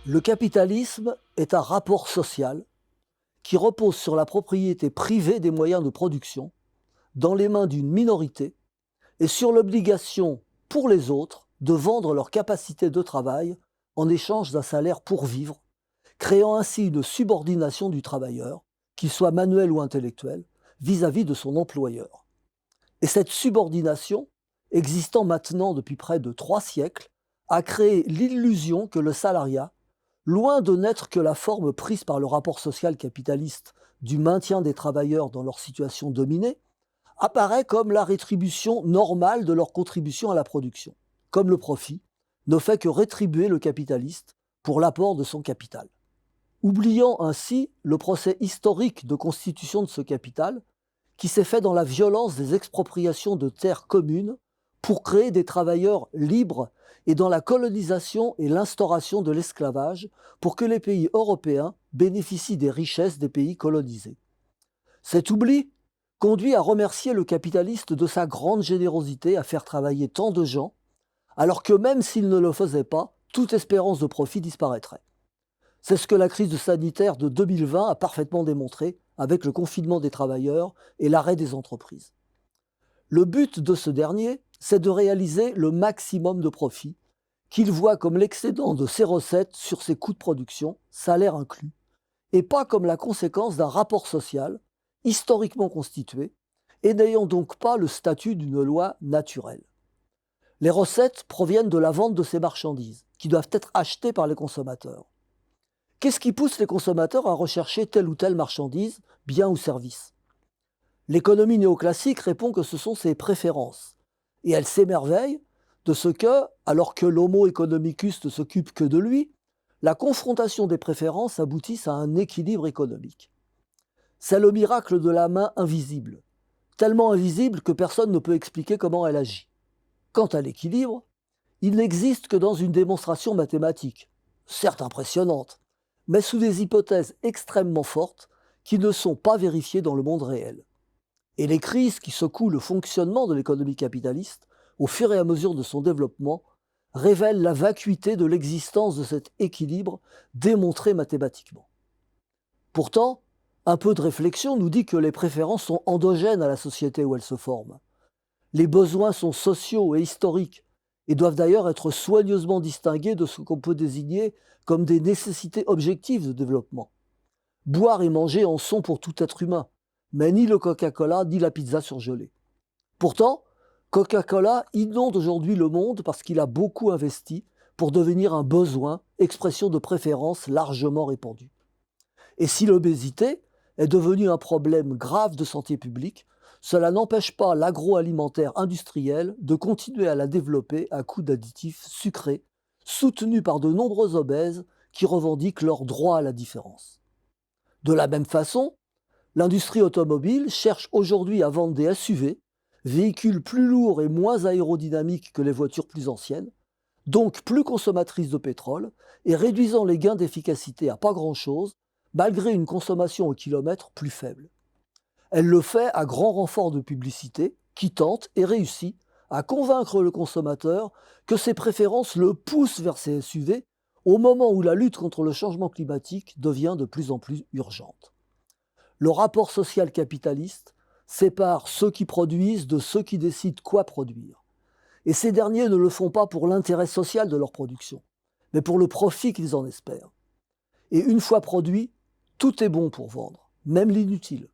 Le capitalisme est un rapport social qui repose sur la propriété privée des moyens de production dans les mains d'une minorité et sur l'obligation pour les autres de vendre leur capacité de travail en échange d'un salaire pour vivre, créant ainsi une subordination du travailleur, qu'il soit manuel ou intellectuel, vis-à-vis de son employeur. Et cette subordination, existant maintenant depuis près de 3 siècles, a créé l'illusion que le salariat, loin de n'être que la forme prise par le rapport social capitaliste du maintien des travailleurs dans leur situation dominée, apparaît comme la rétribution normale de leur contribution à la production, comme le profit ne fait que rétribuer le capitaliste pour l'apport de son capital. Oubliant ainsi le procès historique de constitution de ce capital qui s'est fait dans la violence des expropriations de terres communes pour créer des travailleurs libres et dans la colonisation et l'instauration de l'esclavage pour que les pays européens bénéficient des richesses des pays colonisés. Cet oubli conduit à remercier le capitaliste de sa grande générosité à faire travailler tant de gens, alors que même s'il ne le faisait pas, toute espérance de profit disparaîtrait. C'est ce que la crise sanitaire de 2020 a parfaitement démontré avec le confinement des travailleurs et l'arrêt des entreprises. Le but de ce dernier, c'est de réaliser le maximum de profit, qu'il voit comme l'excédent de ses recettes sur ses coûts de production, salaire inclus, et pas comme la conséquence d'un rapport social historiquement constitué et n'ayant donc pas le statut d'une loi naturelle. Les recettes proviennent de la vente de ces marchandises, qui doivent être achetées par les consommateurs. Qu'est-ce qui pousse les consommateurs à rechercher telle ou telle marchandise, bien ou service? L'économie néoclassique répond que ce sont ses préférences, et elle s'émerveille de ce que, alors que l'homo economicus ne s'occupe que de lui, la confrontation des préférences aboutisse à un équilibre économique. C'est le miracle de la main invisible, tellement invisible que personne ne peut expliquer comment elle agit. Quant à l'équilibre, il n'existe que dans une démonstration mathématique, certes impressionnante, mais sous des hypothèses extrêmement fortes qui ne sont pas vérifiées dans le monde réel. Et les crises qui secouent le fonctionnement de l'économie capitaliste, au fur et à mesure de son développement, révèlent la vacuité de l'existence de cet équilibre démontré mathématiquement. Pourtant, un peu de réflexion nous dit que les préférences sont endogènes à la société où elles se forment. Les besoins sont sociaux et historiques, et doivent d'ailleurs être soigneusement distingués de ce qu'on peut désigner comme des nécessités objectives de développement. Boire et manger en sont pour tout être humain, mais ni le Coca-Cola ni la pizza surgelée. Pourtant, Coca-Cola inonde aujourd'hui le monde parce qu'il a beaucoup investi pour devenir un besoin, expression de préférence largement répandue. Et si l'obésité est devenue un problème grave de santé publique, cela n'empêche pas l'agroalimentaire industriel de continuer à la développer à coups d'additifs sucrés, soutenus par de nombreux obèses qui revendiquent leur droit à la différence. De la même façon, l'industrie automobile cherche aujourd'hui à vendre des SUV, véhicules plus lourds et moins aérodynamiques que les voitures plus anciennes, donc plus consommatrices de pétrole, et réduisant les gains d'efficacité à pas grand-chose, malgré une consommation au kilomètre plus faible. Elle le fait à grand renfort de publicité, qui tente et réussit à convaincre le consommateur que ses préférences le poussent vers ces SUV au moment où la lutte contre le changement climatique devient de plus en plus urgente. Le rapport social capitaliste sépare ceux qui produisent de ceux qui décident quoi produire. Et ces derniers ne le font pas pour l'intérêt social de leur production, mais pour le profit qu'ils en espèrent. Et une fois produit, tout est bon pour vendre, même l'inutile.